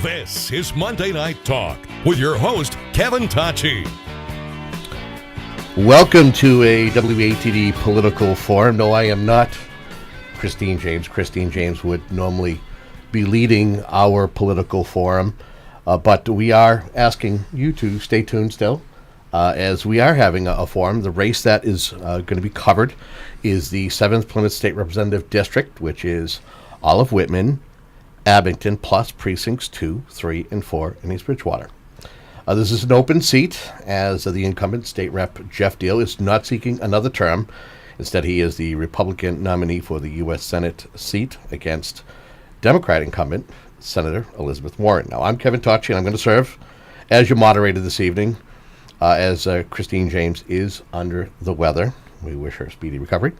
This is Monday Night Talk with your host, Kevin Tocci. Welcome to a WATD political forum. No, I am not Christine James. Christine James would normally be leading our political forum, but we are asking you to stay tuned still, as we are having a forum. The race that is going to be covered is the 7th Plymouth State Representative District, which is all of Whitman, Abington, plus precincts 2, 3, and 4 in East Bridgewater. This is an open seat, as the incumbent state rep Jeff Deal is not seeking another term. Instead, he is the Republican nominee for the U.S. Senate seat against Democrat incumbent Senator Elizabeth Warren. Now, I'm Kevin Tocci, and I'm going to serve as your moderator this evening, as Christine James is under the weather. We wish her speedy recovery.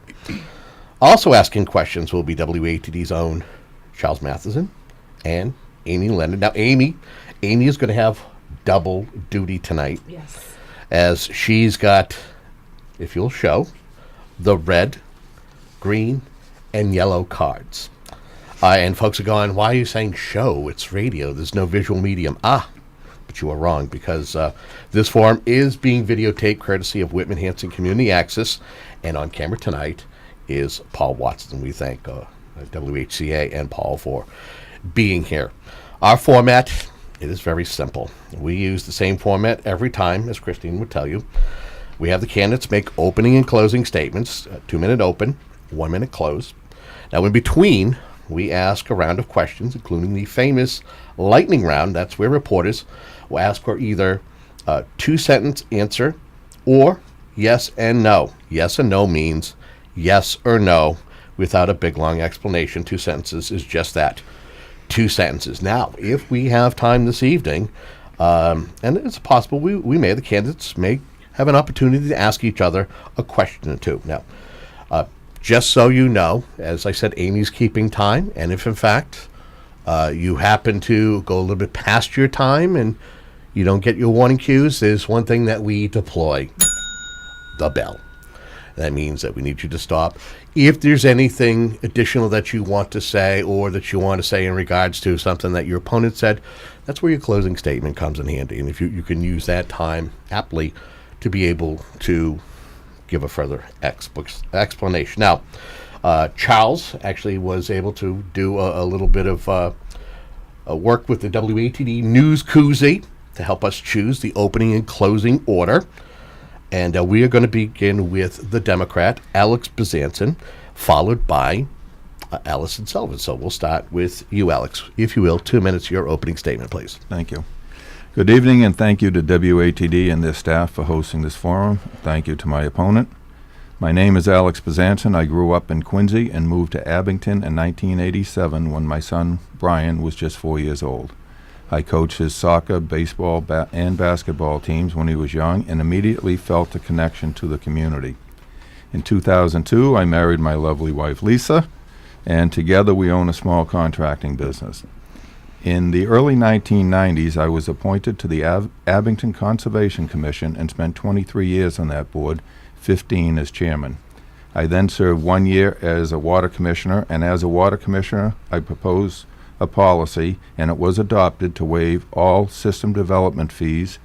Also asking questions will be WATD's own Charles Mathewson and Amy Leonard. Now, Amy is going to have double duty tonight. Yes. As she's got, if you'll show, the red, green, and yellow cards. And folks are going, why are you saying show? It's radio. There's no visual medium. But you are wrong, because this forum is being videotaped courtesy of Whitman Hanson Community Access. And on camera tonight is Paul Watson. We thank WHCA and Paul for being here. Our format, it is very simple. We use the same format every time, as Christine would tell you. We have the candidates make opening and closing statements, 2-minute open, 1-minute close. Now, in between, we ask a round of questions, including the famous lightning round. That's where reporters will ask for either a 2-sentence answer or yes and no. Yes and no means yes or no without a big, long explanation. 2 sentences is just that, 2 sentences. Now, if we have time this evening, and it's possible the candidates may have an opportunity to ask each other a question or two. Now, just so you know, as I said, Amy's keeping time, and if in fact you happen to go a little bit past your time and you don't get your warning cues, there's one thing that we deploy: the bell. That means that we need you to stop. If there's anything additional that you want to say, or that you want to say in regards to something that your opponent said, that's where your closing statement comes in handy. And if you can use that time aptly to be able to give a further explanation. Now, Charles actually was able to do a little bit of work with the WATD News Koozie to help us choose the opening and closing order. And we are going to begin with the Democrat, Alex Bezanson, followed by Alyson Sullivan. So we'll start with you, Alex. If you will, 2 minutes, your opening statement, please. Thank you. Good evening, and thank you to WATD and their staff for hosting this forum. Thank you to my opponent. My name is Alex Bezanson. I grew up in Quincy and moved to Abington in 1987 when my son, Brian, was just 4 years old. I coached his soccer, baseball, and basketball teams when he was young, and immediately felt a connection to the community. In 2002, I married my lovely wife, Lisa, and together we own a small contracting business. In the early 1990s, I was appointed to the Abington Conservation Commission and spent 23 years on that board, 15 as chairman. I then served 1 year as a water commissioner, and as a water commissioner, I proposed a policy, and it was adopted to waive all system development fees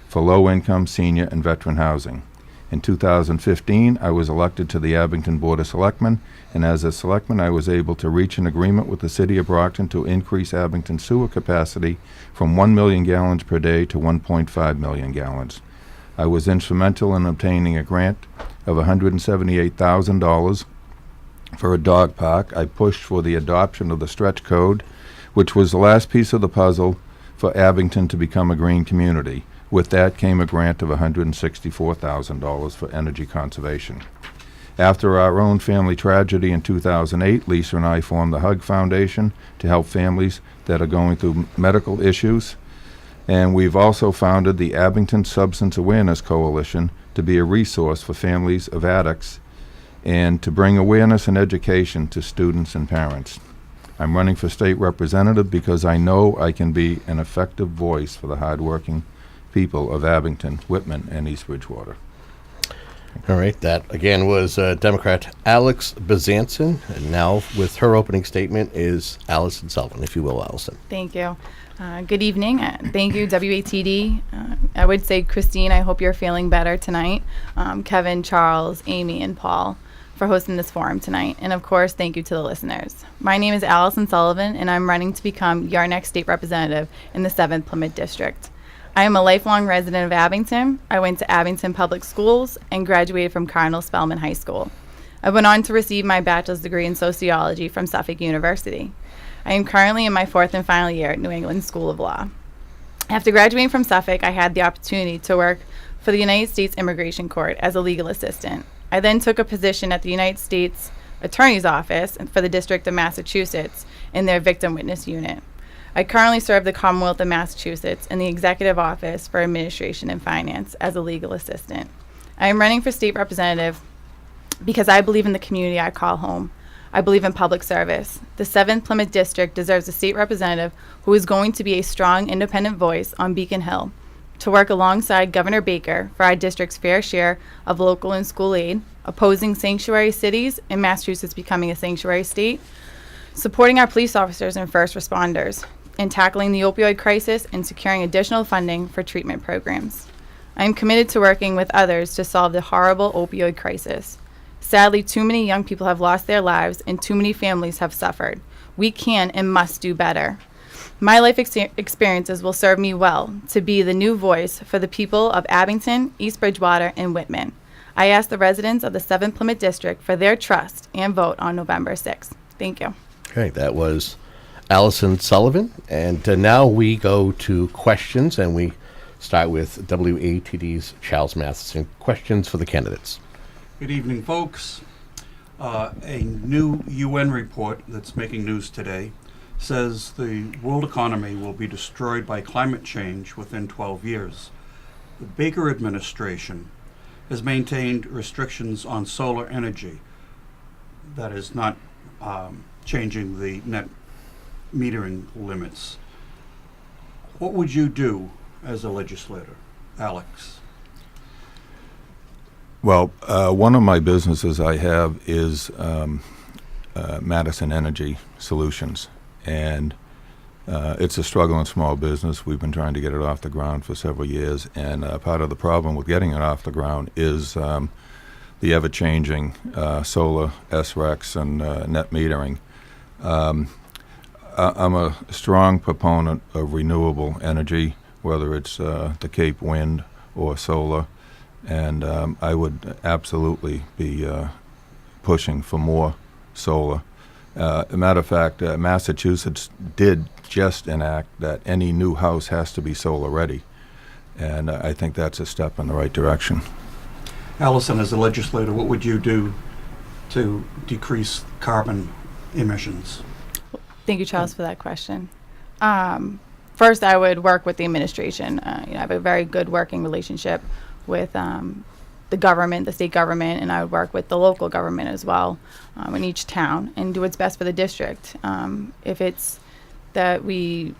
for low-income senior and veteran housing. In 2015, I was elected to the Abington Board of Selectmen, and as a selectman, I was able to reach an agreement with the City of Brockton to increase Abington sewer capacity from 1 million gallons per day to 1.5 million gallons. I was instrumental in obtaining a grant of $178,000 for a dog park. I pushed for the adoption of the stretch code, which was the last piece of the puzzle for Abington to become a green community. With that came a grant of $164,000 for energy conservation. After our own family tragedy in 2008, Lisa and I formed the HUG Foundation to help families that are going through medical issues. And we've also founded the Abington Substance Awareness Coalition to be a resource for families of addicts and to bring awareness and education to students and parents. I'm running for state representative because I know I can be an effective voice for the hardworking people of Abington, Whitman, and East Bridgewater. All right, that again was Democrat Alex Bezanson, and now with her opening statement is Alyson Sullivan, if you will, Alyson. Thank you. Good evening. Thank you, WATD. I would say, Christine, I hope you're feeling better tonight. Kevin, Charles, Amy, and Paul for hosting this forum tonight. And of course, thank you to the listeners. My name is Alyson Sullivan, and I'm running to become your next state representative in the 7th Plymouth District. I am a lifelong resident of Abington. I went to Abington Public Schools and graduated from Cardinal Spellman High School. I went on to receive my bachelor's degree in sociology from Suffolk University. I am currently in my 4th and final year at New England School of Law. After graduating from Suffolk, I had the opportunity to work for the United States Immigration Court as a legal assistant. I then took a position at the United States Attorney's Office for the District of Massachusetts in their Victim Witness Unit. I currently serve the Commonwealth of Massachusetts in the Executive Office for Administration and Finance as a legal assistant. I am running for state representative because I believe in the community I call home. I believe in public service. The 7th Plymouth District deserves a state representative who is going to be a strong, independent voice on Beacon Hill, to work alongside Governor Baker for our district's fair share of local and school aid, opposing sanctuary cities and Massachusetts becoming a sanctuary state, supporting our police officers and first responders, and tackling the opioid crisis and securing additional funding for treatment programs. I am committed to working with others to solve the horrible opioid crisis. Sadly, too many young people have lost their lives and too many families have suffered. We can and must do better. My life experiences will serve me well to be the new voice for the people of Abington, East Bridgewater, and Whitman. I ask the residents of the 7th Plymouth District for their trust and vote on November 6th. Thank you. Okay, that was Alyson Sullivan, and now we go to questions, and we start with WATD's Charles Mathewson. Questions for the candidates. Good evening, folks. A new UN report that's making news today says the world economy will be destroyed by climate change within 12 years. The Baker administration has maintained restrictions on solar energy. That is not changing the net metering limits. What would you do as a legislator, Alex? Well, one of my businesses I have is Mathewson Energy Solutions, and it's a struggling small business. We've been trying to get it off the ground for several years, and part of the problem with getting it off the ground is the ever-changing solar SRECs and net metering. I'm a strong proponent of renewable energy, whether it's the Cape Wind or solar, and I would absolutely be pushing for more solar. As a matter of fact, Massachusetts did just enact that any new house has to be solar ready, and I think that's a step in the right direction. Alyson, as a legislator, what would you do to decrease carbon emissions? Thank you, Charles, for that question. First, I would work with the administration. I have a very good working relationship with the government, the state government, and I would work with the local government as well in each town and do what's best for the district. If it's that we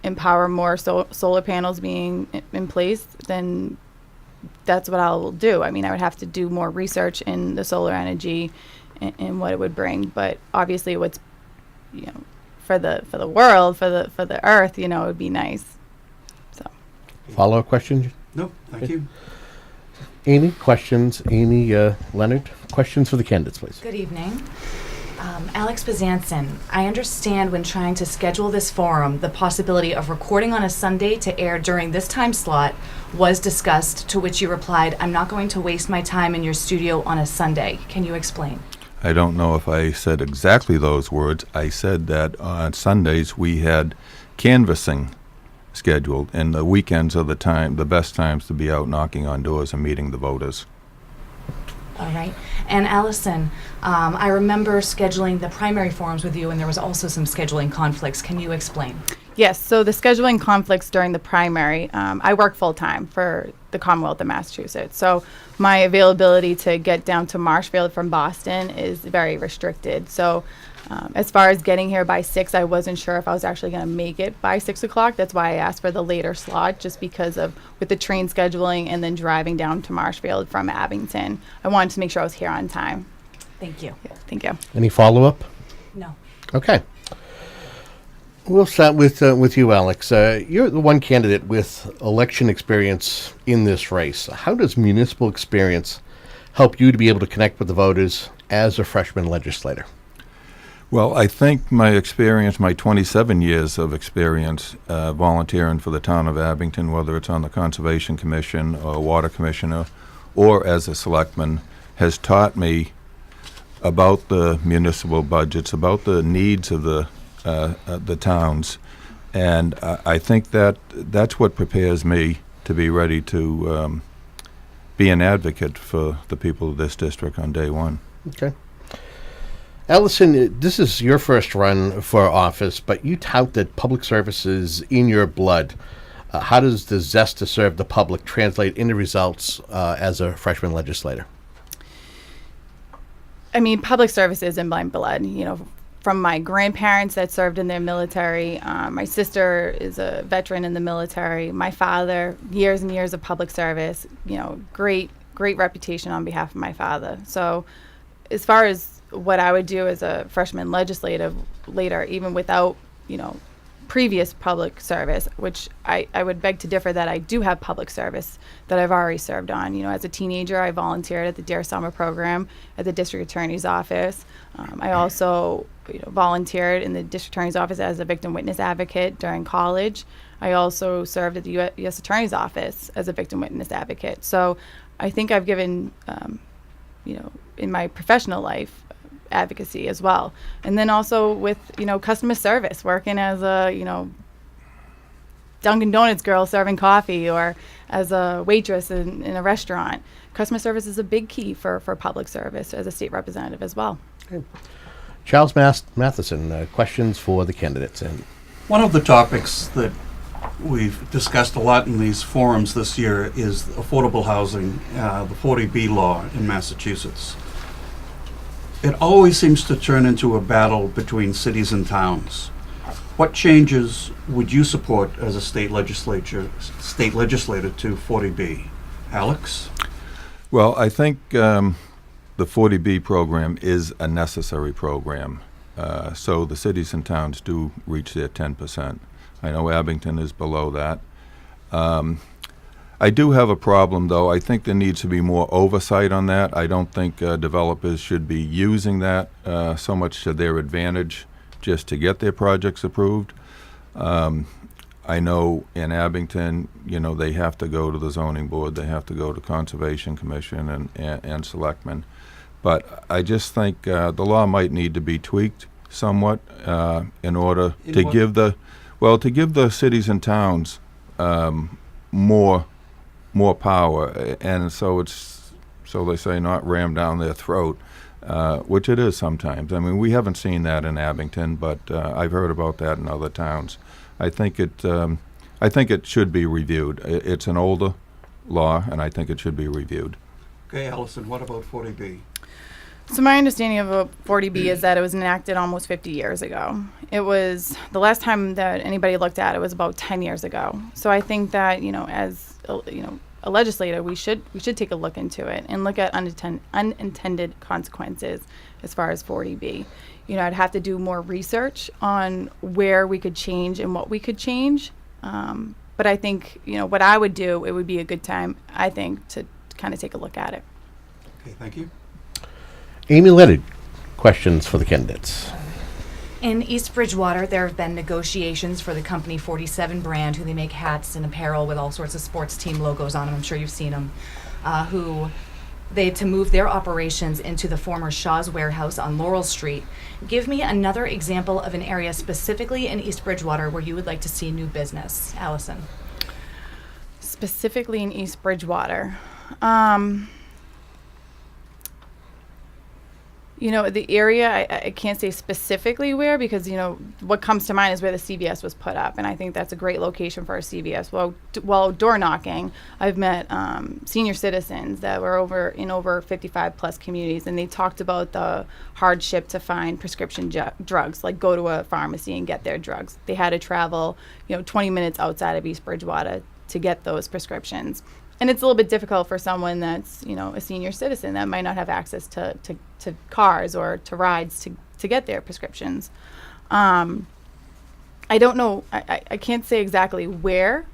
empower more solar panels being in place, then that's what I'll do. I mean, I would have to do more research in the solar energy and what it would bring, but obviously what's, for the world, for the earth, it would be nice. So. Follow-up question? No, thank you. Amy, questions? Amy, Leonard, questions for the candidates, please. Good evening. Alex Bezanson, I understand when trying to schedule this forum, the possibility of recording on a Sunday to air during this time slot was discussed, to which you replied, "I'm not going to waste my time in your studio on a Sunday." Can you explain? I don't know if I said exactly those words. I said that on Sundays we had canvassing scheduled, and the weekends are the best times to be out knocking on doors and meeting the voters. All right. And Alyson, I remember scheduling the primary forums with you, and there was also some scheduling conflicts. Can you explain? Yes, so the scheduling conflicts during the primary, I work full-time for the Commonwealth of Massachusetts, so my availability to get down to Marshfield from Boston is very restricted. So As far as getting here by 6, I wasn't sure if I was actually going to make it by 6 o'clock. That's why I asked for the later slot, just because of with the train scheduling and then driving down to Marshfield from Abington. I wanted to make sure I was here on time. Thank you. Yeah, thank you. Any follow-up? No. Okay. We'll start with you, Alex. You're the one candidate with election experience in this race. How does municipal experience help you to be able to connect with the voters as a freshman legislator? Well, I think my experience, my 27 years of experience volunteering for the town of Abington, whether it's on the Conservation Commission or Water Commissioner or as a selectman, has taught me about the municipal budgets, about the needs of the towns, and I think that's what prepares me to be ready to be an advocate for the people of this district on day one. Okay. Alyson, this is your first run for office, but you tout that public service is in your blood. How does the zest to serve the public translate into results as a freshman legislator? I mean, public service is in my blood, from my grandparents that served in their military. My sister is a veteran in the military. My father, years and years of public service, great reputation on behalf of my father. So as far as what I would do as a freshman legislative later, even without, previous public service, which I would beg to differ that I do have public service that I've already served on. As a teenager, I volunteered at the Dare Summer program at the District Attorney's Office. I also volunteered in the District Attorney's Office as a victim witness advocate during college. I also served at the U.S. Attorney's Office as a victim witness advocate. So I think I've given, in my professional life, advocacy as well. And then also with, customer service, working as a, Dunkin' Donuts girl serving coffee or as a waitress in a restaurant. Customer service is a big key for public service as a state representative as well. Okay. Charles Mathewson, questions for the candidates. And One of the topics that we've discussed a lot in these forums this year is affordable housing, the 40B law in Massachusetts. It always seems to turn into a battle between cities and towns. What changes would you support as a state legislator to 40B? Alex? Well, I think the 40B program is a necessary program, so the cities and towns do reach their 10%. I know Abington is below that. I do have a problem, though. I think there needs to be more oversight on that. I don't think developers should be using that so much to their advantage just to get their projects approved. I know in Abington, they have to go to the zoning board, they have to go to Conservation Commission and selectmen. But I just think the law might need to be tweaked somewhat in order to give the cities and towns more power, and so they say, not rammed down their throat, which it is sometimes. I mean, we haven't seen that in Abington, but I've heard about that in other towns. I think it should be reviewed. It's an older law, and I think it should be reviewed. Okay, Alyson, what about 40B? So my understanding of a 40B is that it was enacted almost 50 years ago. It was, the last time that anybody looked at it was about 10 years ago. So I think that, as a legislator, we should take a look into it and look at unintended consequences as far as 40B. I'd have to do more research on where we could change and what we could change. But I think, what I would do, it would be a good time, I think, to kind of take a look at it. Okay, thank you. Amy Leonard, questions for the candidates. In East Bridgewater, there have been negotiations for the company 47 brand, who they make hats and apparel with all sorts of sports team logos on them. I'm sure you've seen them. Who they to move their operations into the former Shaw's warehouse on Laurel Street. Give me another example of an area specifically in East Bridgewater where you would like to see new business, Alyson. Specifically in East Bridgewater. The area, I can't say specifically where, because, what comes to mind is where the CVS was put up. And I think that's a great location for a CVS. While door knocking, I've met senior citizens that were over 55 plus communities, and they talked about the hardship to find prescription drugs, like go to a pharmacy and get their drugs. They had to travel, 20 minutes outside of East Bridgewater to get those prescriptions. And it's a little bit difficult for someone that's, a senior citizen that might not have access to cars or to rides to get their prescriptions. I don't know. I can't say exactly where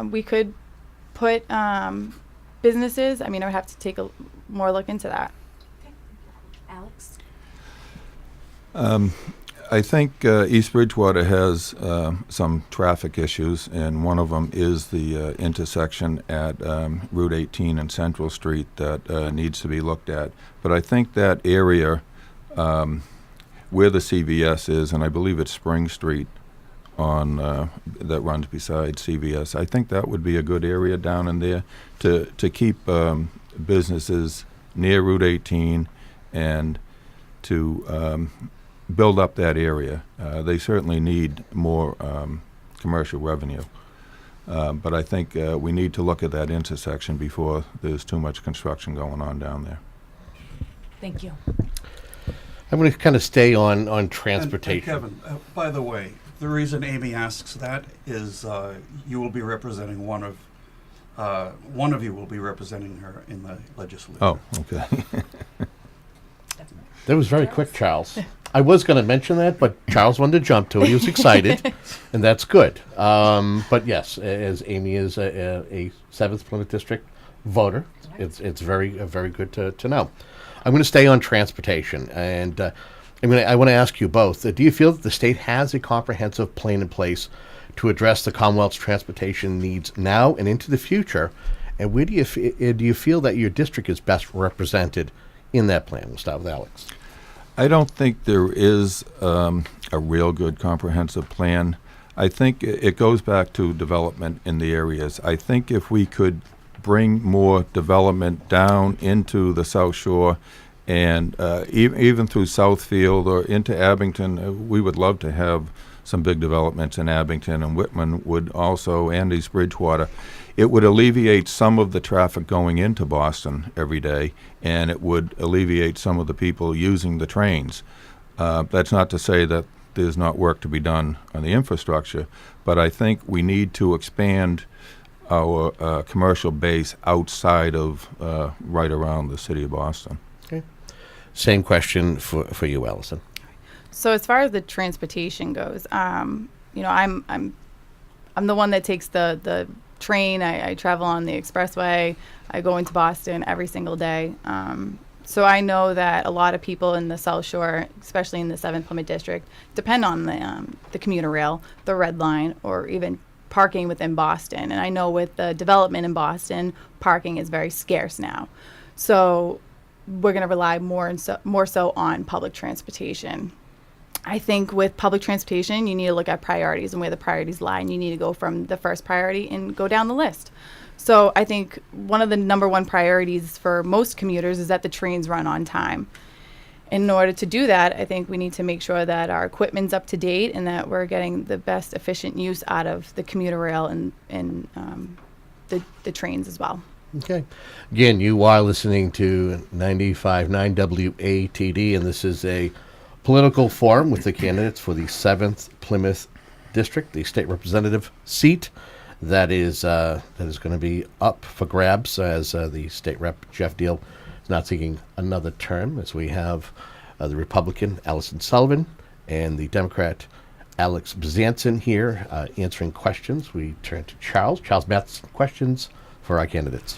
we could put businesses. I would have to take a more look into that. Okay. Alex? I think East Bridgewater has some traffic issues, and one of them is the intersection at Route 18 and Central Street that needs to be looked at. But I think that area where the CVS is, and I believe it's Spring Street on that runs beside CVS, I think that would be a good area down in there to keep businesses near Route 18 and to build up that area. They certainly need more commercial revenue. But I think we need to look at that intersection before there's too much construction going on down there. Thank you. I'm going to kind of stay on And transportation. Kevin, by the way, the reason Amy asks that is you will be representing one of you will be representing her in the legislature. Oh, okay. That was very quick, Charles. I was going to mention that, but Charles wanted to jump to it. He was excited, and that's good. But yes, as Amy is a 7th Plymouth District voter, it's very good to know. I'm going to stay on transportation, and I want to ask you both. Do you feel that the state has a comprehensive plan in place to address the Commonwealth's transportation needs now and into the future? And where do you feel that your district is best represented in that plan? We'll start with Alex. I don't think there is a real good comprehensive plan. I think it goes back to development in the areas. I think if we could bring more development down into the South Shore and even through Southfield or into Abington, we would love to have some big developments in Abington, and Whitman would also, and East Bridgewater. It would alleviate some of the traffic going into Boston every day, and it would alleviate some of the people using the trains. That's not to say that there's not work to be done on the infrastructure, but I think we need to expand our commercial base outside of right around the city of Boston. Okay. Same question for you, Alyson. So as far as the transportation goes, I'm the one that takes the train. I travel on the expressway. I go into Boston every single day. So I know that a lot of people in the South Shore, especially in the 7th Plymouth District, depend on the commuter rail, the Red Line, or even parking within Boston. And I know with the development in Boston, parking is very scarce now. So we're going to rely more so on public transportation. I think with public transportation, you need to look at priorities and where the priorities lie, and you need to go from the first priority and go down the list. So I think one of the number one priorities for most commuters is that the trains run on time. In order to do that, I think we need to make sure that our equipment's up to date and that we're getting the best efficient use out of the commuter rail and the trains as well. Okay. Again, you are listening to 95.9 WATD, and this is a political forum with the candidates for the 7th Plymouth District, the state representative seat that is going to be up for grabs as the state rep Jeff Deal is not seeking another term, as we have the Republican Alyson Sullivan and the Democrat Alex Bezanson here answering questions. We turn to Charles. Charles Mathewson, questions for our candidates.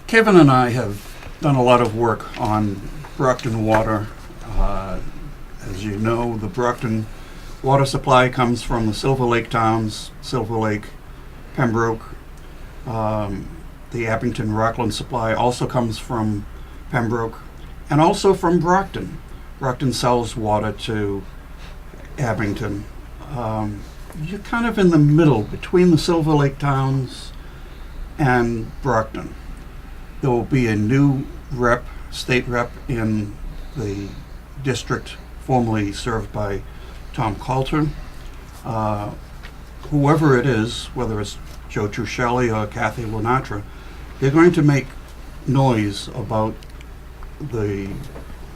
Kevin and I have done a lot of work on Brockton water. As you know, the Brockton water supply comes from the Silver Lake towns, Silver Lake, Pembroke. The Abington Rockland supply also comes from Pembroke and also from Brockton. Brockton sells water to Abington. You're kind of in the middle between the Silver Lake towns and Brockton. There will be a new rep state rep in the district formerly served by Tom Coulter. Whoever it is, whether it's Joe Truschelli or Kathy Lenatra, they're going to make noise about the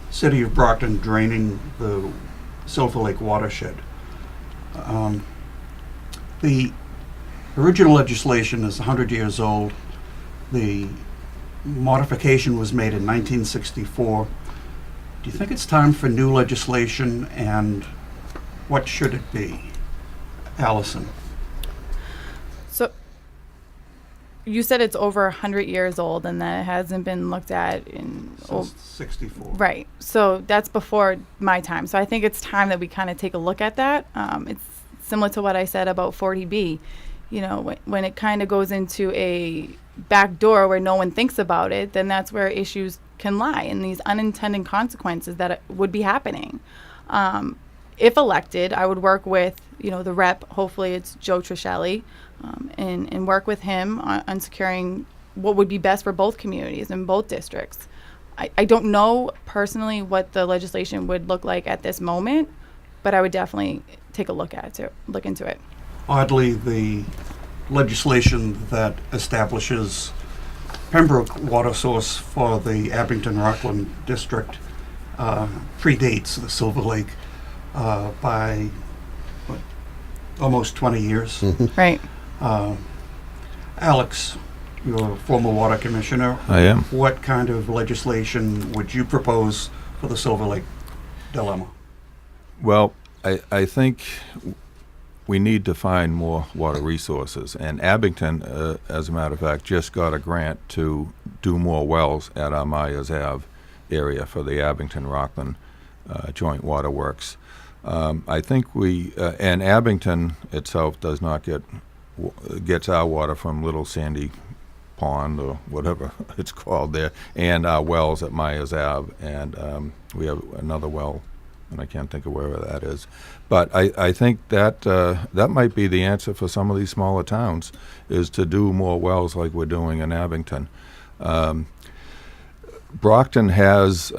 city of Brockton draining the Silver Lake watershed. The original legislation is 100 years old. The modification was made in 1964. Do you think it's time for new legislation, and what should it be? Alyson. So you said it's over 100 years old and that it hasn't been looked at in Since 64. Right. So that's before my time. So I think it's time that we kind of take a look at that. It's similar to what I said about 40B. You know, when it kind of goes into a back door where no one thinks about it, then that's where issues can lie and these unintended consequences that would be happening. If elected, I would work with, the rep, hopefully it's Joe Truschelli, and work with him on securing what would be best for both communities and both districts. I don't know personally what the legislation would look like at this moment, but I would definitely take a look into it. Oddly, the legislation that establishes Pembroke water source for the Abington-Rockland district predates the Silver Lake by almost 20 years. Right. Alex, you're a former water commissioner. I am. What kind of legislation would you propose for the Silver Lake dilemma? Well, I think we need to find more water resources. And Abington, as a matter of fact, just got a grant to do more wells at our Myers Ave area for the Abington-Rockland Joint Waterworks. I think and Abington itself does not gets our water from Little Sandy Pond or whatever it's called there, and our wells at Myers Ave, and we have another well, and I can't think of where that is. But I think that that might be the answer for some of these smaller towns, is to do more wells like we're doing in Abington. Brockton has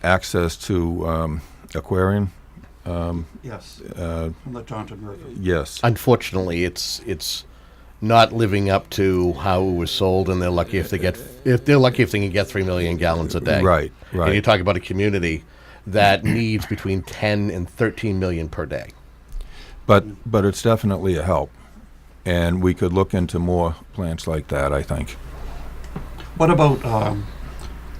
access to aquarium. Yes, from the Taunton River. Yes. Unfortunately, it's not living up to how it was sold, and they're lucky if they can get 3 million gallons a day. Right. And you talk about a community that needs between 10 and 13 million per day. But it's definitely a help, and we could look into more plants like that, I think. What about,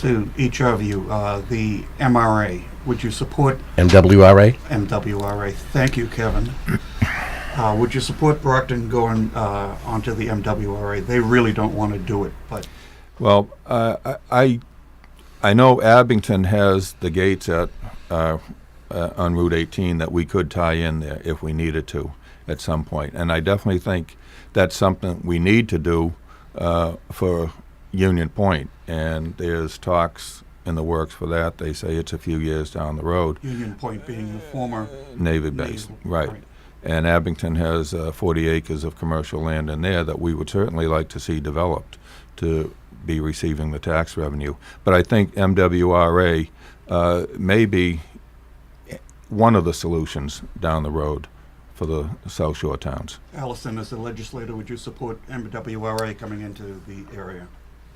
to each of you, the MRA? Would you support MWRA? MWRA? Thank you, Kevin. Would you support Brockton going onto the MWRA? They really don't want to do it, but... Well, I know Abington has the gates at on Route 18 that we could tie in there if we needed to at some point. And I definitely think that's something we need to do for Union Point. And there's talks in the works for that. They say it's a few years down the road. Union Point being the former Navy base, right. And Abington has 40 acres of commercial land in there that we would certainly like to see developed to be receiving the tax revenue. But I think MWRA may be one of the solutions down the road for the South Shore towns. Alyson, as a legislator, would you support MWRA coming into the area?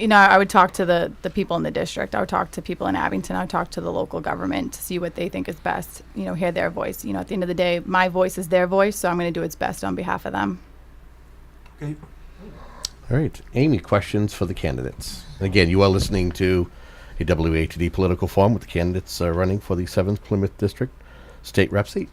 I would talk to the people in the district. I would talk to people in Abington. I would talk to the local government to see what they think is best, hear their voice. At the end of the day, my voice is their voice, so I'm going to do its best on behalf of them. Okay. All right. Amy, questions for the candidates. Again, you are listening to a WATD political forum with the candidates running for the 7th Plymouth District State Rep seat.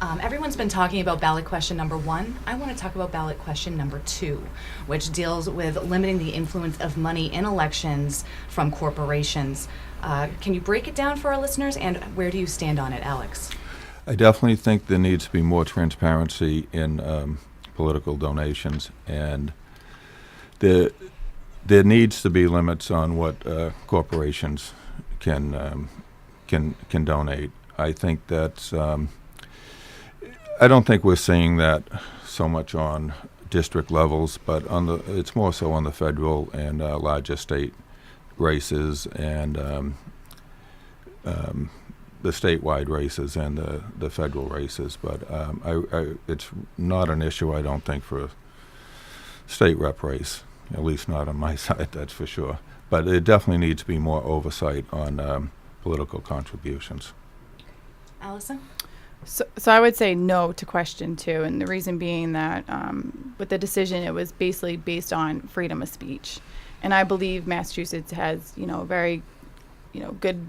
Everyone's been talking about ballot question number 1. I want to talk about ballot question number 2, which deals with limiting the influence of money in elections from corporations. Can you break it down for our listeners, and where do you stand on it, Alex? I definitely think there needs to be more transparency in political donations, and there needs to be limits on what corporations can donate. I think that's I don't think we're seeing that so much on district levels, but it's more so on the federal and larger state races and the statewide races and the federal races, but it's not an issue, I don't think, for a state rep race, at least not on my side, that's for sure. But it definitely needs to be more oversight on political contributions. Alyson? So I would say no to question 2, and the reason being that with the decision, it was basically based on freedom of speech, and I believe Massachusetts has very good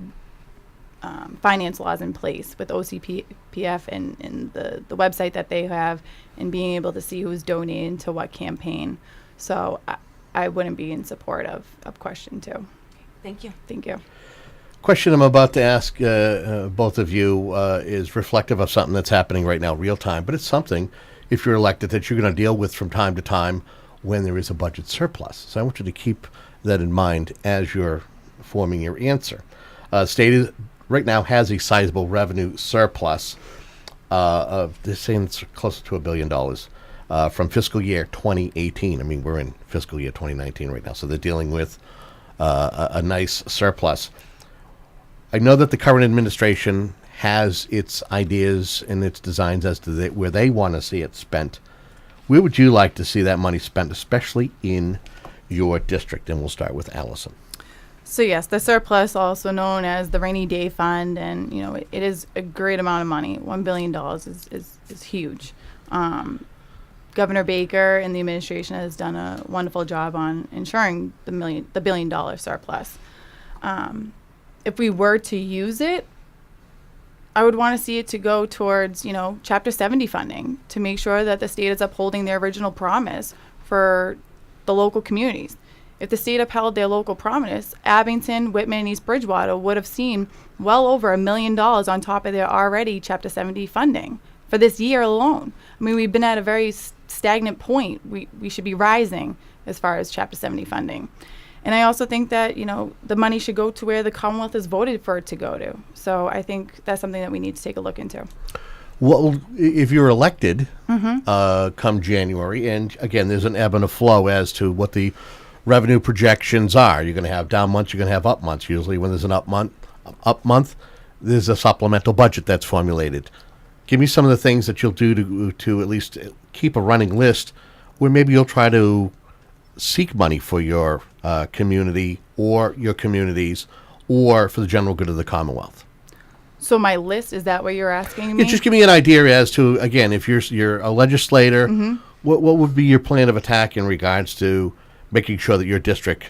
finance laws in place with OCPF and the website that they have, and being able to see who's donating to what campaign. So I wouldn't be in support of question 2. Thank you. Thank you. Question I'm about to ask both of you is reflective of something that's happening right now, real time, but it's something, if you're elected, that you're going to deal with from time to time when there is a budget surplus. So I want you to keep that in mind as you're forming your answer. State right now has a sizable revenue surplus of, they're saying it's close to $1 billion from fiscal year 2018. I mean, we're in fiscal year 2019 right now, so they're dealing with a nice surplus. I know that the current administration has its ideas and its designs as to where they want to see it spent. Where would you like to see that money spent, especially in your district? And we'll start with Alyson. So yes, the surplus, also known as the rainy day fund, and it is a great amount of money. $1 billion is huge. Governor Baker and the administration has done a wonderful job on ensuring the $1 billion surplus. If we were to use it, I would want to see it to go towards, Chapter 70 funding to make sure that the state is upholding their original promise for the local communities. If the state upheld their local promise, Abington, Whitman, and East Bridgewater would have seen well over $1 million on top of their already Chapter 70 funding for this year alone. I mean, we've been at a very stagnant point. We should be rising as far as Chapter 70 funding. And I also think that, the money should go to where the Commonwealth has voted for it to go to. So I think that's something that we need to take a look into. Well, if you're elected come January, and again, there's an ebb and a flow as to what the revenue projections are. You're going to have down months, you're going to have up months. Usually when there's an up month, there's a supplemental budget that's formulated. Give me some of the things that you'll do to at least keep a running list where maybe you'll try to seek money for your community or your communities or for the general good of the Commonwealth. So my list, is that what you're asking me? Yeah, just give me an idea as to, again, if you're a legislator, what would be your plan of attack in regards to making sure that your district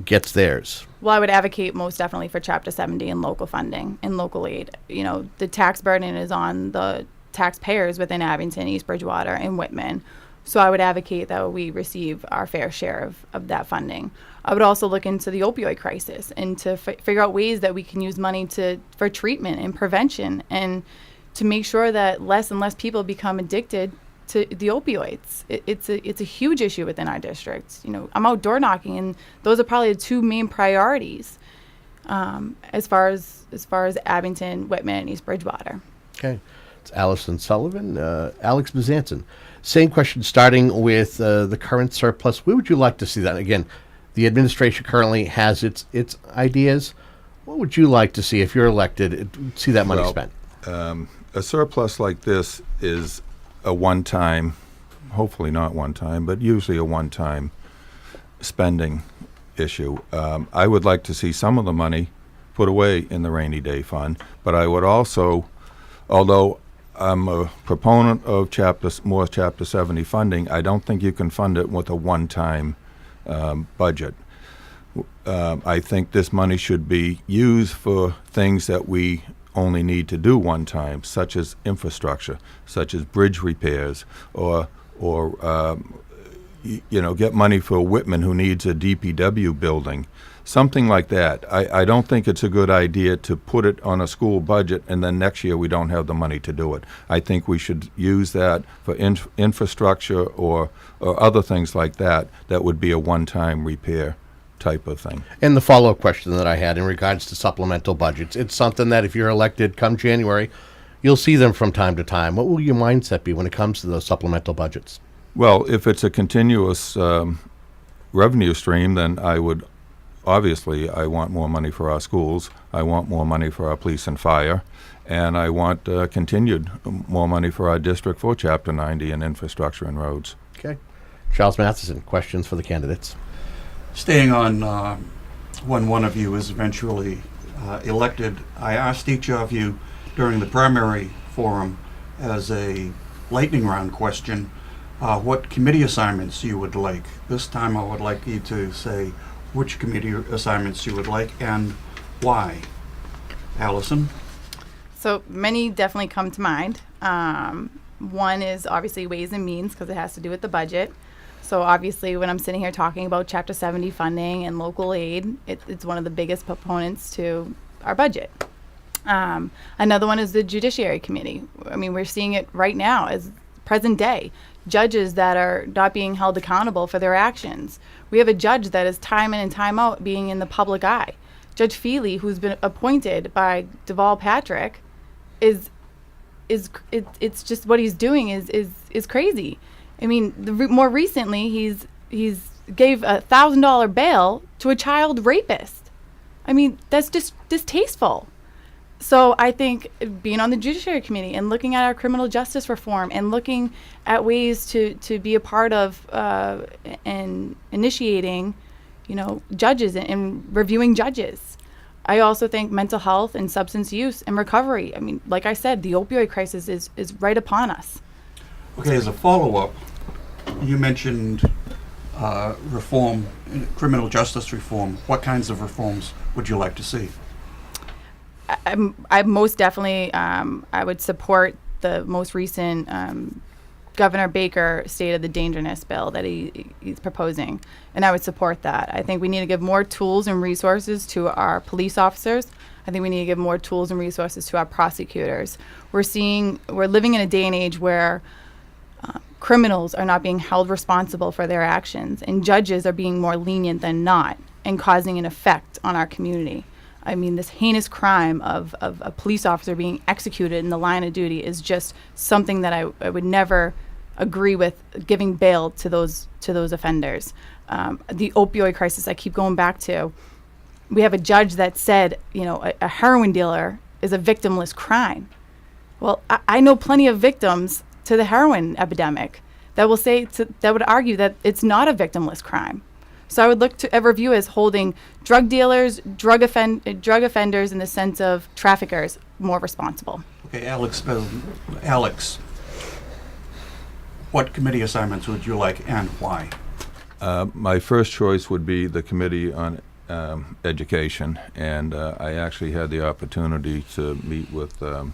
gets theirs? Well, I would advocate most definitely for Chapter 70 and local funding and local aid. The tax burden is on the taxpayers within Abington, East Bridgewater, and Whitman. So I would advocate that we receive our fair share of that funding. I would also look into the opioid crisis and to figure out ways that we can use money for treatment and prevention, and to make sure that less and less people become addicted to the opioids. It's a huge issue within our district. I'm out door knocking, and those are probably the 2 main priorities as far as Abington, Whitman, and East Bridgewater. Okay. It's Alyson Sullivan. Alex Bezanson. Same question, starting with the current surplus. Where would you like to see that? Again, the administration currently has its ideas. What would you like to see if you're elected, see that money spent? A surplus like this is a one-time, hopefully not one-time, but usually a one-time spending issue. I would like to see some of the money put away in the rainy day fund, but I would also, although I'm a proponent of more Chapter 70 funding, I don't think you can fund it with a one-time budget. I think this money should be used for things that we only need to do one time, such as infrastructure, such as bridge repairs, or get money for Whitman who needs a DPW building, something like that. I don't think it's a good idea to put it on a school budget and then next year we don't have the money to do it. I think we should use that for infrastructure or other things like that would be a one-time repair type of thing. And the follow-up question that I had in regards to supplemental budgets, it's something that if you're elected come January, you'll see them from time to time. What will your mindset be when it comes to those supplemental budgets? Well, if it's a continuous revenue stream, then I would obviously, I want more money for our schools. I want more money for our police and fire. And I want continued more money for our district for Chapter 90 and infrastructure and roads. Okay. Charles Mathewson, questions for the candidates? Staying on when one of you is eventually elected, I asked each of you during the primary forum as a lightning round question what committee assignments you would like. This time I would like you to say which committee assignments you would like and why. Alyson? So many definitely come to mind. One is obviously Ways and Means because it has to do with the budget. So obviously when I'm sitting here talking about Chapter 70 funding and local aid, it's one of the biggest proponents to our budget. Another one is the Judiciary Committee. I mean, we're seeing it right now as present day. Judges that are not being held accountable for their actions. We have a judge that is time in and time out being in the public eye. Judge Feely, who's been appointed by Deval Patrick, it's just what he's doing is crazy. I mean, more recently he's gave $1,000 bail to a child rapist. I mean, that's just distasteful. So I think being on the Judiciary Committee and looking at our criminal justice reform and looking at ways to be a part of and initiating, judges and reviewing judges. I also think mental health and substance use and recovery. I mean, like I said, the opioid crisis is right upon us. Okay, as a follow-up, you mentioned reform, criminal justice reform. What kinds of reforms would you like to see? I most definitely, I would support the most recent Governor Baker State of the Dangerousness bill that he's proposing, and I would support that. I think we need to give more tools and resources to our police officers. I think we need to give more tools and resources to our prosecutors. We're living in a day and age where criminals are not being held responsible for their actions, and judges are being more lenient than not and causing an effect on our community. I mean, this heinous crime of a police officer being executed in the line of duty is just something that I would never agree with, giving bail to those offenders. The opioid crisis I keep going back to. We have a judge that said, a heroin dealer is a victimless crime. Well, I know plenty of victims to the heroin epidemic that would argue that it's not a victimless crime. So I would look to a review as holding drug dealers, drug offenders in the sense of traffickers more responsible. Okay, Alex, what committee assignments would you like and why? My first choice would be the Committee on Education, and I actually had the opportunity to meet with the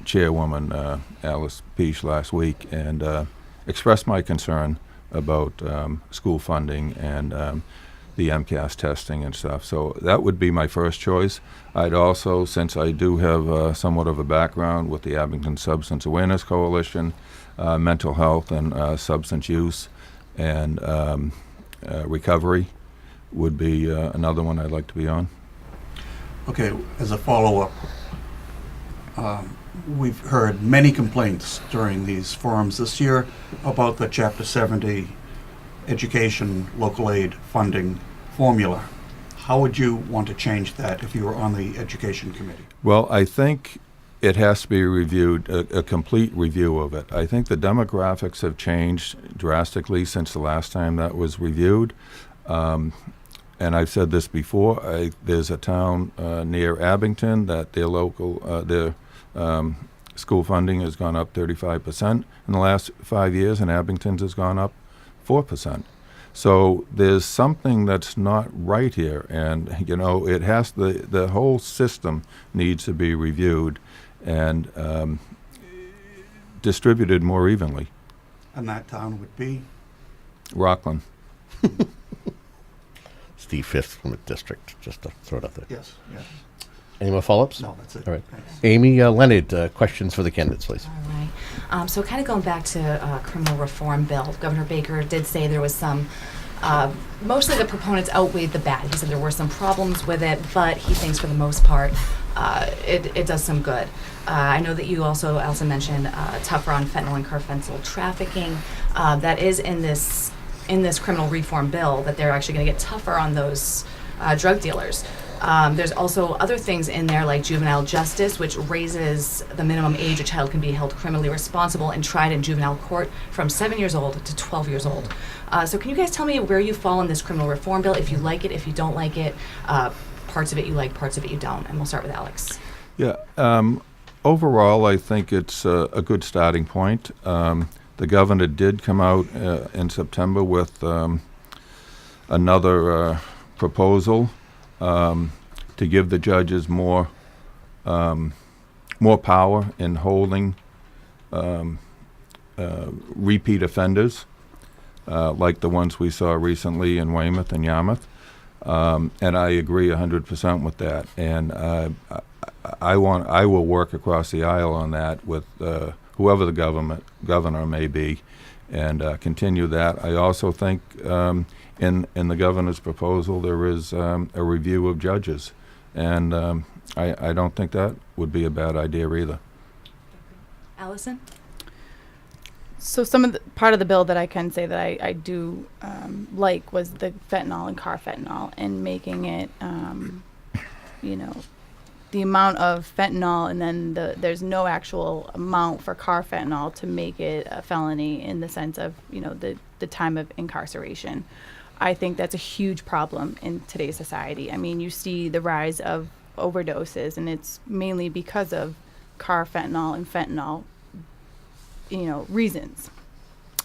chairwoman, Alice Peach, last week, and expressed my concern about school funding and the MCAS testing and stuff. So that would be my first choice. I'd also, since I do have somewhat of a background with the Abington Substance Awareness Coalition, mental health and substance use and recovery would be another one I'd like to be on. Okay, as a follow-up, we've heard many complaints during these forums this year about the Chapter 70 education local aid funding formula. How would you want to change that if you were on the Education Committee? Well, I think it has to be reviewed, a complete review of it. I think the demographics have changed drastically since the last time that was reviewed. And I've said this before, there's a town near Abington that their school funding has gone up 35% in the last 5 years, and Abington's has gone up 4%. So there's something that's not right here, and it has the whole system needs to be reviewed and distributed more evenly. And that town would be? Rockland. Steve Fifth from the district, just to throw it out there. Yes. Any more follow-ups? No, that's it. All right. Thanks. Amy, Leonard, questions for the candidates, please. All right. So kind of going back to criminal reform bill, Governor Baker did say there was some, mostly the proponents outweighed the bad. He said there were some problems with it, but he thinks for the most part it does some good. I know that you also mentioned tougher on fentanyl and carfentanil trafficking. That is in this in this criminal reform bill that they're actually going to get tougher on those drug dealers. There's also other things in there like juvenile justice, which raises the minimum age a child can be held criminally responsible and tried in juvenile court from 7 years old to 12 years old. So can you guys tell me where you fall in this criminal reform bill, if you like it, if you don't like it, parts of it you like, parts of it you don't? And we'll start with Alex. Yeah. Overall, I think it's a good starting point. The governor did come out in September with another proposal to give the judges more power in holding repeat offenders, like the ones we saw recently in Weymouth and Yarmouth. And I agree 100% with that. And I will work across the aisle on that with whoever the governor may be, and continue that. I also think in the governor's proposal there is a review of judges, and I don't think that would be a bad idea either. Alyson? So some of the part of the bill that I can say that I do like was the fentanyl and car fentanyl, and making it, the amount of fentanyl, and then there's no actual amount for car fentanyl to make it a felony in the sense of, the time of incarceration. I think that's a huge problem in today's society. I mean, you see the rise of overdoses, and it's mainly because of car fentanyl and fentanyl, reasons.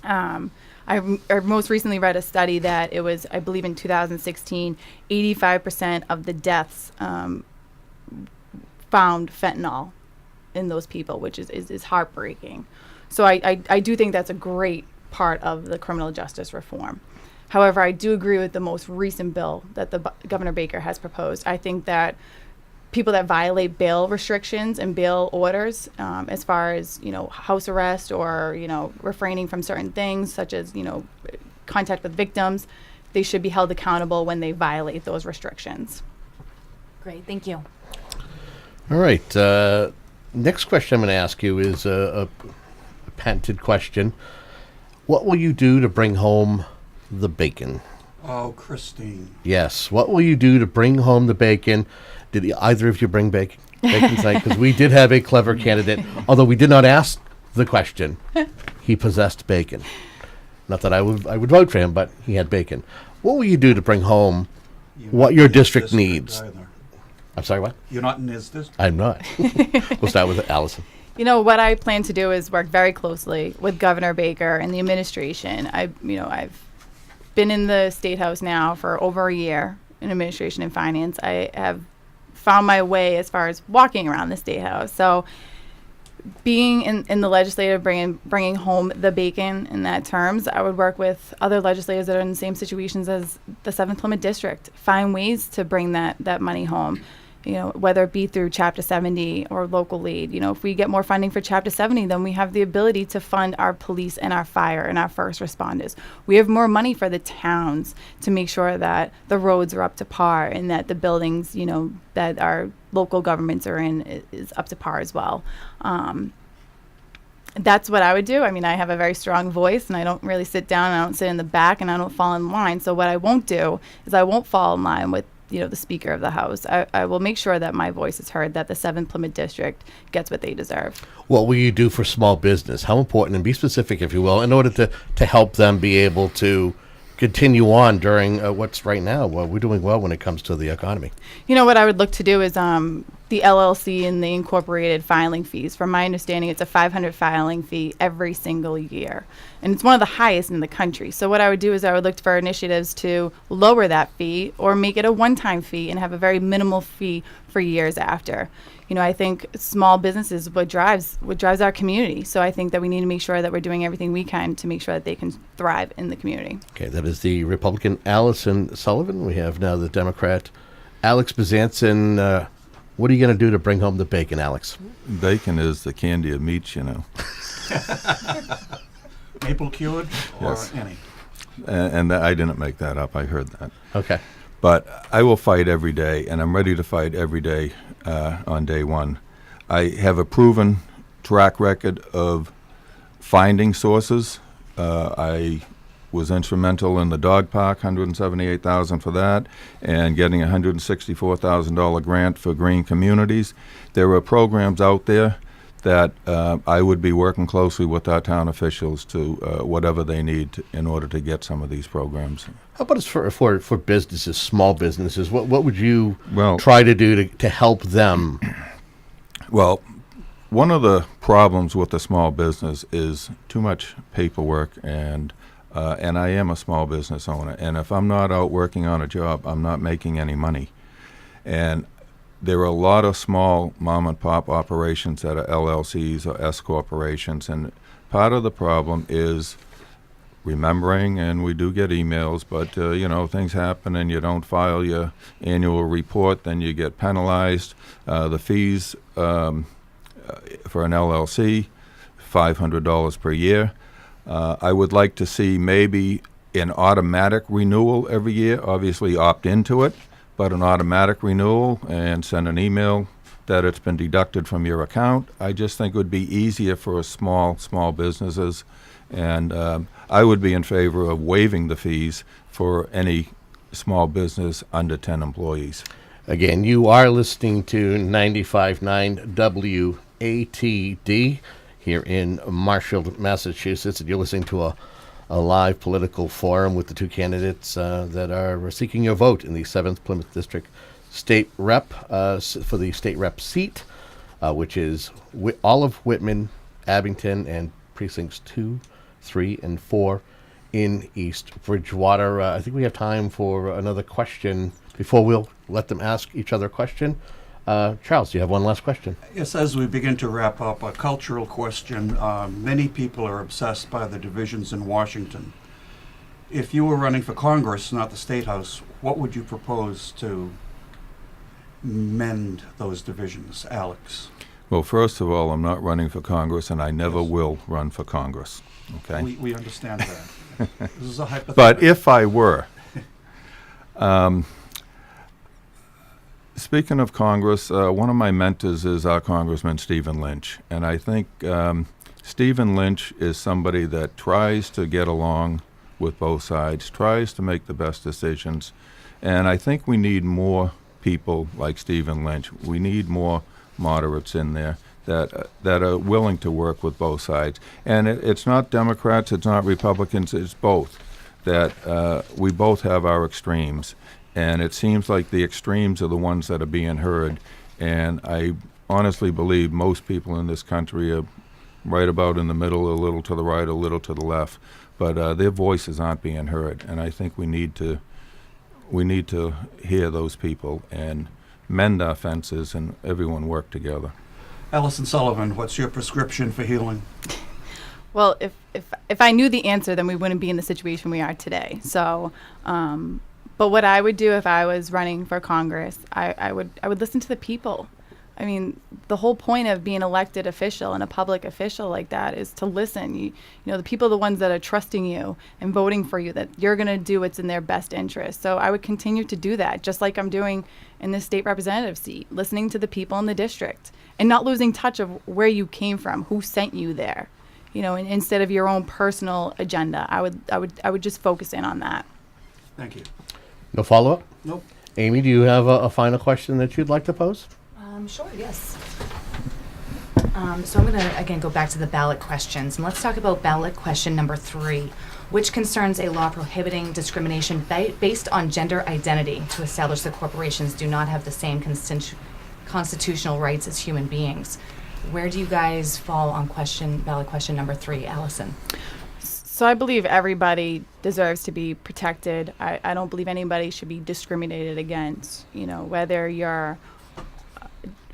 I most recently read a study that it was, I believe in 2016, 85% of the deaths found fentanyl in those people, which is heartbreaking. So I do think that's a great part of the criminal justice reform. However, I do agree with the most recent bill that Governor Baker has proposed. I think that people that violate bail restrictions and bail orders, as far as, house arrest or, refraining from certain things such as, contact with victims, they should be held accountable when they violate those restrictions. Great, thank you. All right. Next question I'm going to ask you is a patented question. What will you do to bring home the bacon? Oh, Christine. Yes. What will you do to bring home the bacon? Did either of you bring bacon tonight? Because we did have a clever candidate, although we did not ask the question. He possessed bacon. Not that I would vote for him, but he had bacon. What will you do to bring home what your district needs? Either. I'm sorry, what? You're not in his district? I'm not. We'll start with Alyson. What I plan to do is work very closely with Governor Baker and the administration. I've been in the State House now for over a year in administration and finance. I have found my way as far as walking around the State House. So being in the legislature, bringing home the bacon in that terms, I would work with other legislators that are in the same situations as the 7th Plymouth District, find ways to bring that money home. Whether it be through Chapter 70 or local aid. If we get more funding for Chapter 70, then we have the ability to fund our police and our fire and our first responders. We have more money for the towns to make sure that the roads are up to par and that the buildings, that our local governments are in is up to par as well. That's what I would do. I mean, I have a very strong voice, and I don't really sit down, I don't sit in the back, and I don't fall in line. So what I won't do is I won't fall in line with the Speaker of the House. I will make sure that my voice is heard, that the 7th Plymouth District gets what they deserve. What will you do for small business? How important, and be specific if you will, in order to help them be able to continue on during what's right now? Well, we're doing well when it comes to the economy. What I would look to do is the LLC and the incorporated filing fees. From my understanding, it's a $500 filing fee every single year. And it's one of the highest in the country. So what I would do is I would look for initiatives to lower that fee or make it a one-time fee and have a very minimal fee for years after. I think small businesses what drives our community. So I think that we need to make sure that we're doing everything we can to make sure that they can thrive in the community. Okay, that is the Republican Alyson Sullivan. We have now the Democrat Alex Bezanson. What are you going to do to bring home the bacon, Alex? Bacon is the candy of meats, Maple cured or Yes. any? And I didn't make that up. I heard that. Okay. But I will fight every day, and I'm ready to fight every day on day one. I have a proven track record of finding sources. I was instrumental in the dog park, $178,000 for that, and getting a $164,000 grant for green communities. There are programs out there that I would be working closely with our town officials to whatever they need in order to get some of these programs. How about for businesses, small businesses? What would you Well- try to do to help them? Well, one of the problems with a small business is too much paperwork, and I am a small business owner, and if I'm not out working on a job, I'm not making any money. And there are a lot of small mom and pop operations that are LLCs or S corporations, and part of the problem is remembering, and we do get emails, but things happen and you don't file your annual report, then you get penalized. The fees for an LLC, $500 per year. I would like to see maybe an automatic renewal every year, obviously opt into it, but an automatic renewal and send an email that it's been deducted from your account. I just think it would be easier for small businesses, and I would be in favor of waiving the fees for any small business under 10 employees. Again, you are listening to 95.9 WATD here in Marshfield, Massachusetts, and you're listening to a live political forum with the two candidates that are seeking your vote in the 7th Plymouth District State Rep for the State Rep seat, which is all of Whitman, Abington, and precincts 2, 3, and 4 in East Bridgewater. I think we have time for another question before we'll let them ask each other a question. Charles, do you have one last question? Yes, as we begin to wrap up, a cultural question. Many people are obsessed by the divisions in Washington. If you were running for Congress, not the State House, what would you propose to mend those divisions, Alex? Well, first of all, I'm not running for Congress, and I never will run for Congress. Okay. We understand that. This is a hypothetical. But if I were, speaking of Congress, one of my mentors is our Congressman Stephen Lynch, and I think Stephen Lynch is somebody that tries to get along with both sides, tries to make the best decisions, and I think we need more people like Stephen Lynch. We need more moderates in there that are willing to work with both sides. And it's not Democrats, it's not Republicans, it's both. That we both have our extremes. And it seems like the extremes are the ones that are being heard. And I honestly believe most people in this country are right about in the middle, a little to the right, a little to the left. But their voices aren't being heard. And I think we need to hear those people and mend our fences and everyone work together. Alyson Sullivan, what's your prescription for healing? Well, if I knew the answer, then we wouldn't be in the situation we are today. So, but what I would do if I was running for Congress, I would listen to the people. I mean, the whole point of being elected official and a public official like that is to listen. You know, the people are the ones that are trusting you and voting for you, that you're going to do what's in their best interest. So I would continue to do that, just like I'm doing in this state representative seat, listening to the people in the district and not losing touch of where you came from, who sent you there. You know, and instead of your own personal agenda, I would just focus in on that. Thank you. No follow-up? Nope. Amy, do you have a final question that you'd like to pose? Sure, yes. So I'm going to, again, go back to the ballot questions. And let's talk about ballot question number 3, which concerns a law prohibiting discrimination based on gender identity to establish that corporations do not have the same constitutional rights as human beings. Where do you guys fall on ballot question number 3, Alyson? So I believe everybody deserves to be protected. I don't believe anybody should be discriminated against, you know, whether you're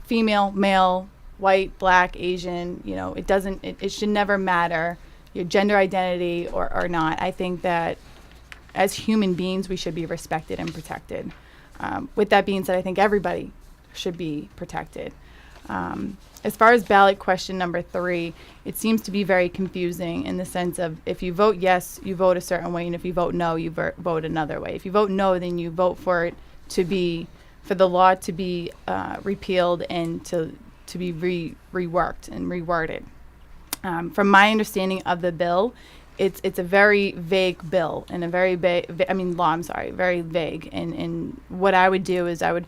female, male, white, black, Asian, you know, it should never matter your gender identity or not. I think that as human beings, we should be respected and protected. With that being said, I think everybody should be protected. As far as ballot question number 3, it seems to be very confusing in the sense of if you vote yes, you vote a certain way, and if you vote no, you vote another way. If you vote no, then you vote for it for the law to be repealed and to be reworked and reworded. From my understanding of the bill, it's a very vague bill and a very law, I'm sorry, very vague. And what I would do is I would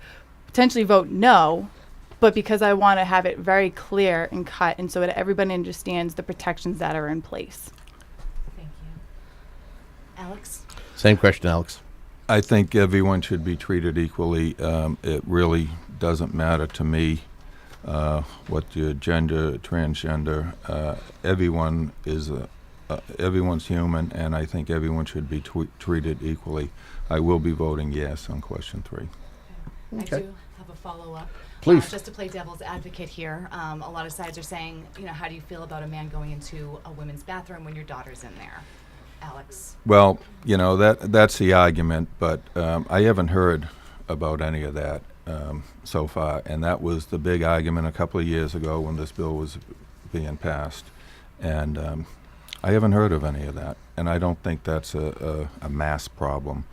potentially vote no, but because I want to have it very clear and cut, and so that everybody understands the protections that are in place. Thank you. Alex? Same question, Alex. I think everyone should be treated equally. It really doesn't matter to me what your gender, transgender. Everyone is everyone's human, and I think everyone should be treated equally. I will be voting yes on question 3. Okay. I do have a follow-up. Please. Just to play devil's advocate here, a lot of sides are saying, how do you feel about a man going into a women's bathroom when your daughter's in there? Alex? Well, that's the argument, but I haven't heard about any of that so far, and that was the big argument a couple of years ago when this bill was being passed, and I haven't heard of any of that, and I don't think that's a mass problem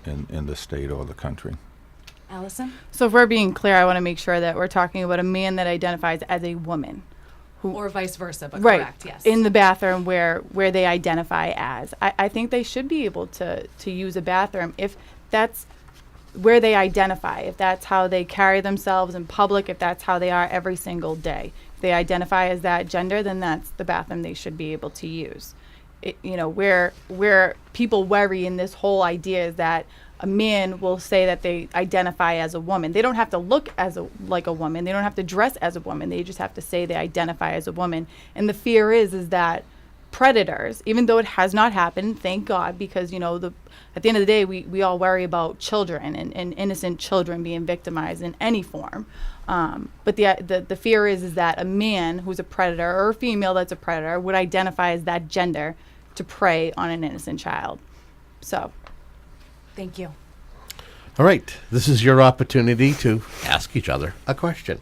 in the state or the country. Alyson? So if we're being clear, I want to make sure that we're talking about a man that identifies as a woman. Or vice versa, but Right. correct, yes. In the bathroom where they identify as. I think they should be able to use a bathroom if that's where they identify, if that's how they carry themselves in public, if that's how they are every single day. If they identify as that gender, then that's the bathroom they should be able to use. Where people worry in this whole idea is that a man will say that they identify as a woman. They don't have to look like a woman. They don't have to dress as a woman. They just have to say they identify as a woman. And the fear is that predators, even though it has not happened, thank God, because at the end of the day, we all worry about children and innocent children being victimized in any form. But the fear is that a man who's a predator or a female that's a predator would identify as that gender to prey on an innocent child. So. Thank you. All right. This is your opportunity to ask each other a question.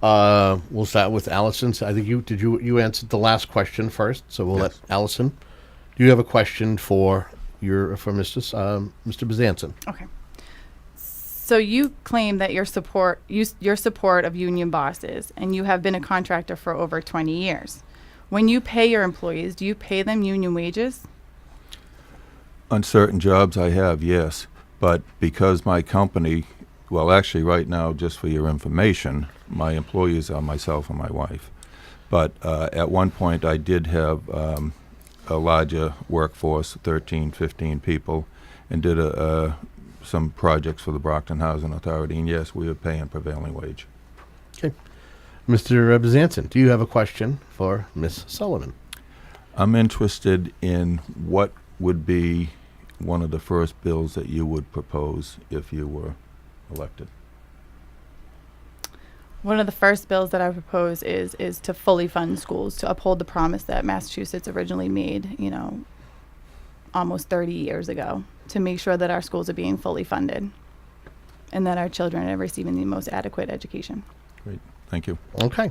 We'll start with Alyson. I think you answered the last question first, so we'll let Alyson. Do you have a question for Mr. Bezanson? Okay. So you claim that your support of union bosses, and you have been a contractor for over 20 years. When you pay your employees, do you pay them union wages? On certain jobs I have, yes. But because my company, well, actually right now, just for your information, my employees are myself and my wife. But at one point I did have a larger workforce, 13, 15 people, and did some projects for the Brockton Housing Authority. And yes, we were paying prevailing wage. Okay. Mr. Bezanson, do you have a question for Ms. Sullivan? I'm interested in what would be one of the first bills that you would propose if you were elected. One of the first bills that I propose is to fully fund schools, to uphold the promise that Massachusetts originally made, almost 30 years ago, to make sure that our schools are being fully funded and that our children are receiving the most adequate education. Great. Thank you. Okay.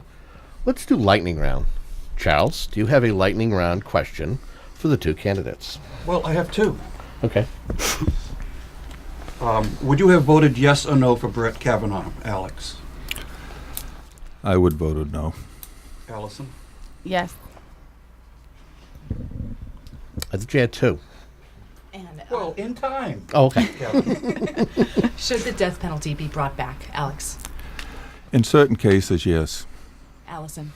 Let's do lightning round. Charles, do you have a lightning round question for the two candidates? Well, I have 2. Okay. Would you have voted yes or no for Brett Kavanaugh, Alex? I would vote no. Alyson? Yes. I think you had 2. And Well, in time. Oh, okay. Kevin. should the death penalty be brought back, Alex? In certain cases, yes. Alyson?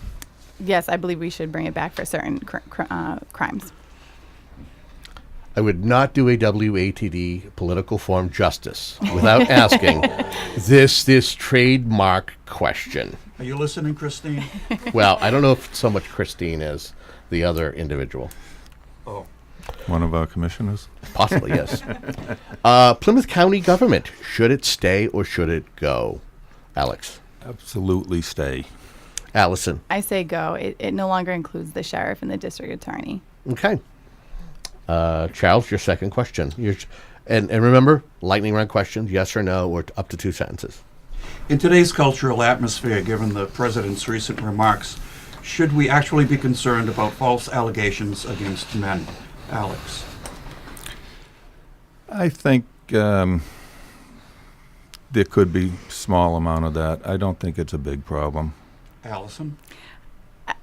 Yes, I believe we should bring it back for certain crimes. I would not do a WATD political form justice without asking this trademark question. Are you listening, Christine? Well, I don't know if so much Christine as the other individual. Oh. One of our commissioners. Possibly, yes. Plymouth County government, should it stay or should it go? Alex. Absolutely stay. Alyson. I say go. It no longer includes the sheriff and the district attorney. Okay. Charles, your second question. And remember, lightning round questions, yes or no, or up to 2 sentences. In today's cultural atmosphere, given the president's recent remarks, should we actually be concerned about false allegations against men? Alex? I think there could be small amount of that. I don't think it's a big problem. Alyson?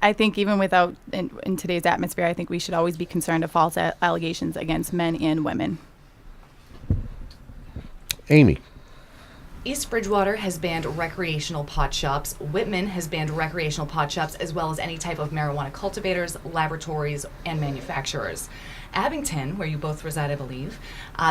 I think even without, in today's atmosphere, I think we should always be concerned of false allegations against men and women. Amy. East Bridgewater has banned recreational pot shops. Whitman has banned recreational pot shops as well as any type of marijuana cultivators, laboratories, and manufacturers. Abington, where you both reside, I believe,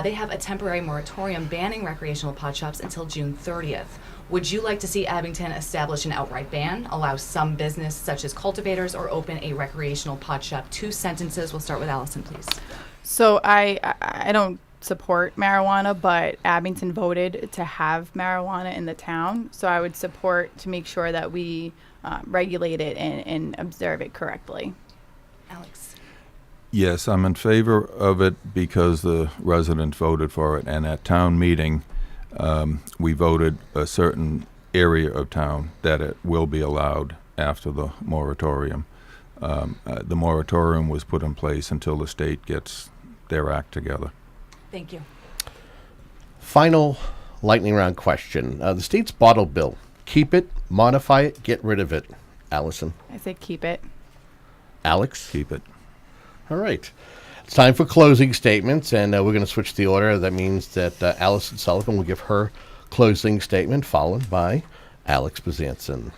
they have a temporary moratorium banning recreational pot shops until June 30th. Would you like to see Abington establish an outright ban, allow some business such as cultivators, or open a recreational pot shop? 2 sentences. We'll start with Alyson, please. So I don't support marijuana, but Abington voted to have marijuana in the town, so I would support to make sure that we regulate it and observe it correctly. Alex. Yes, I'm in favor of it because the residents voted for it, and at town meeting, we voted a certain area of town that it will be allowed after the moratorium. The moratorium was put in place until the state gets their act together. Thank you. Final lightning round question. The state's bottle bill. Keep it, modify it, get rid of it. Alyson. I say keep it. Alex. Keep it. All right. It's time for closing statements, and we're going to switch the order. That means that Alyson Sullivan will give her closing statement, followed by Alex Bezanson.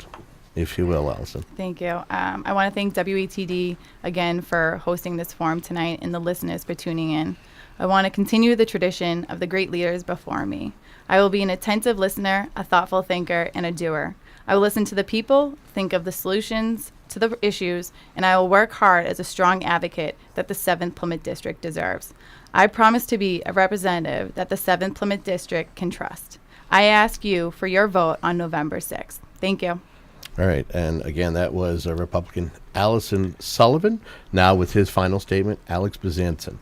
If you will, Alyson. Thank you. I want to thank WATD again for hosting this forum tonight and the listeners for tuning in. I want to continue the tradition of the great leaders before me. I will be an attentive listener, a thoughtful thinker, and a doer. I will listen to the people, think of the solutions to the issues, and I will work hard as a strong advocate that the 7th Plymouth District deserves. I promise to be a representative that the 7th Plymouth District can trust. I ask you for your vote on November 6th. Thank you. All right. And again, that was a Republican Alyson Sullivan. Now with his final statement, Alex Bezanson.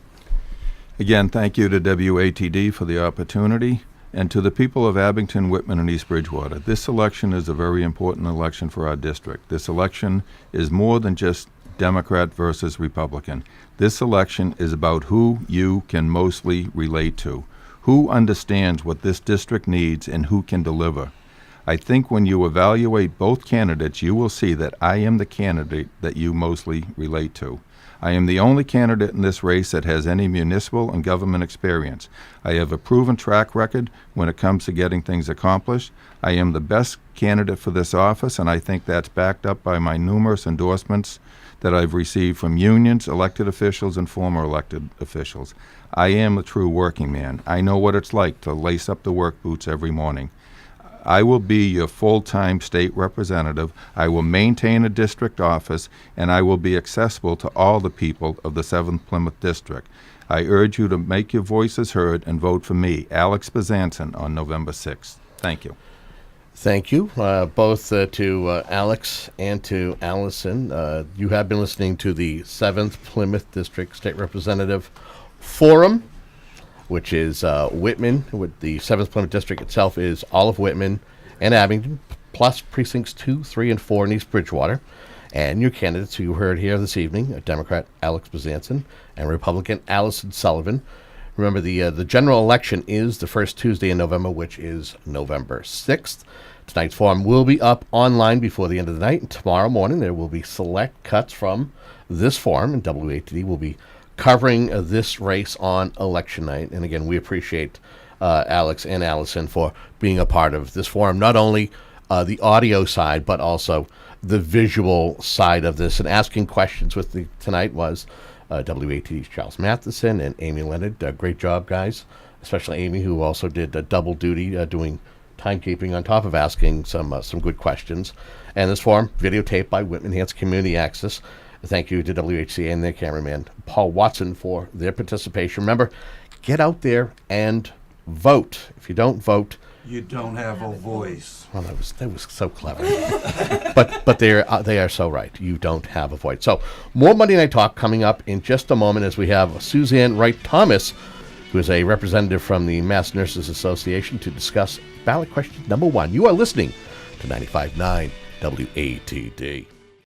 Again, thank you to WATD for the opportunity, and to the people of Abington, Whitman, and East Bridgewater. This election is a very important election for our district. This election is more than just Democrat versus Republican. This election is about who you can mostly relate to, who understands what this district needs, and who can deliver. I think when you evaluate both candidates, you will see that I am the candidate that you mostly relate to. I am the only candidate in this race that has any municipal and government experience. I have a proven track record when it comes to getting things accomplished. I am the best candidate for this office, and I think that's backed up by my numerous endorsements that I've received from unions, elected officials, and former elected officials. I am a true working man. I know what it's like to lace up the work boots every morning. I will be your full-time state representative. I will maintain a district office, and I will be accessible to all the people of the 7th Plymouth District. I urge you to make your voices heard and vote for me, Alex Bezanson, on November 6th. Thank you. Thank you, both to Alex and to Alyson. You have been listening to the 7th Plymouth District State Representative Forum, which is Whitman. With the 7th Plymouth District itself is all of Whitman and Abington, plus precincts 2, 3, and 4 in East Bridgewater. And your candidates who you heard here this evening, Democrat Alex Bezanson and Republican Alyson Sullivan. Remember, the general election is the first Tuesday in November, which is November 6th. Tonight's forum will be up online before the end of the night, and tomorrow morning there will be select cuts from this forum, and WATD will be covering this race on election night. And again, we appreciate Alex and Alyson for being a part of this forum, not only the audio side, but also the visual side of this. And asking questions with the tonight was WATD's Charles Mathewson and Amy Leonard. Great job, guys, especially Amy, who also did double duty, doing timekeeping on top of asking some good questions. And this forum, videotaped by Whitman Enhanced Community Access. Thank you to WHCA and their cameraman, Paul Watson, for their participation. Remember, get out there and vote. If you don't vote, You don't have a voice. well, that was so clever. but they are so right. You don't have a voice. So more Monday Night Talk coming up in just a moment, as we have Suzanne Wright Thomas, who is a representative from the Mass Nurses Association, to discuss ballot question number 1. You are listening to 95.9 WATD.